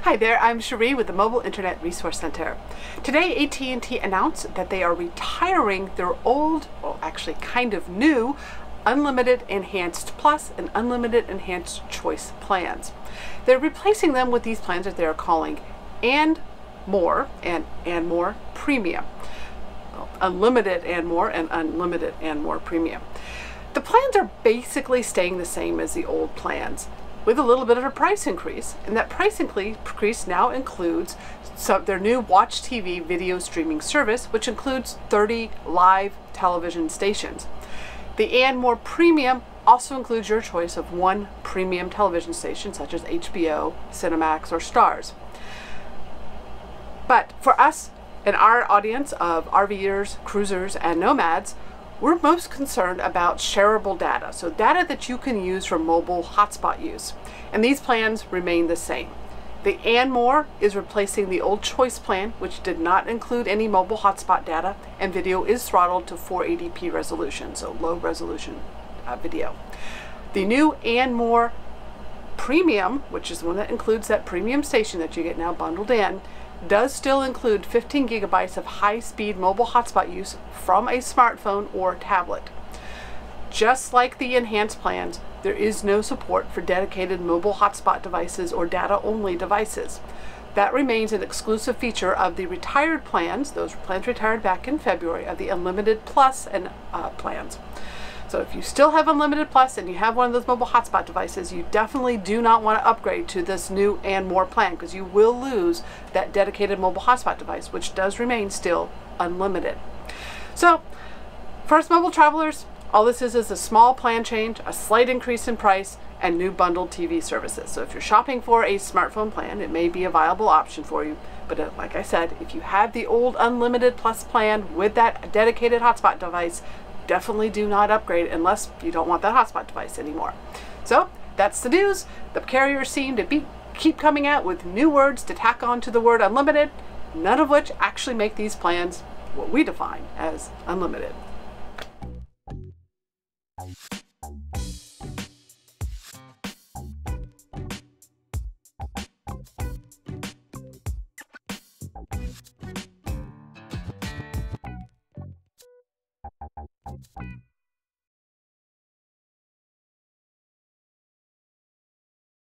Hi there, I'm Cherie with the Mobile Internet Resource Center. Today AT&T announced that they are retiring their old, well actually kind of new, Unlimited Enhanced Plus and Unlimited Enhanced Choice plans. They're replacing them with these plans that they're calling and more Premium. Well, Unlimited and more and Unlimited and more Premium. The plans are basically staying the same as the old plans, with a little bit of a price increase, and that price increase now includes their new Watch TV video streaming service, which includes 30 live television stations. The and more Premium also includes your choice of one premium television station such as HBO, Cinemax, or Stars. But for us and our audience of RVers, cruisers, and nomads, we're most concerned about shareable data, so data that you can use for mobile hotspot use. And these plans remain the same. The and more is replacing the old choice plan, which did not include any mobile hotspot data, and video is throttled to 480p resolution, so low resolution video. The new and more Premium, which is the one that includes that premium station that you get now bundled in, does still include 15 gigabytes of high-speed mobile hotspot use from a smartphone or tablet. Just like the enhanced plans, there is no support for dedicated mobile hotspot devices or data-only devices. That remains an exclusive feature of the retired plans, those plans retired back in February, of the Unlimited Plus and plans. So if you still have Unlimited Plus and you have one of those mobile hotspot devices, you definitely do not want to upgrade to this new and more plan, because you will lose that dedicated mobile hotspot device, which does remain still unlimited. So for us mobile travelers, all this is a small plan change, a slight increase in price, and new bundled TV services. So if you're shopping for a smartphone plan, it may be a viable option for you. But like I said, if you have the old Unlimited Plus plan with that dedicated hotspot device, definitely do not upgrade unless you don't want that hotspot device anymore. So that's the news. The carriers seem to keep coming out with new words to tack on to the word unlimited, none of which actually make these plans what we define as unlimited.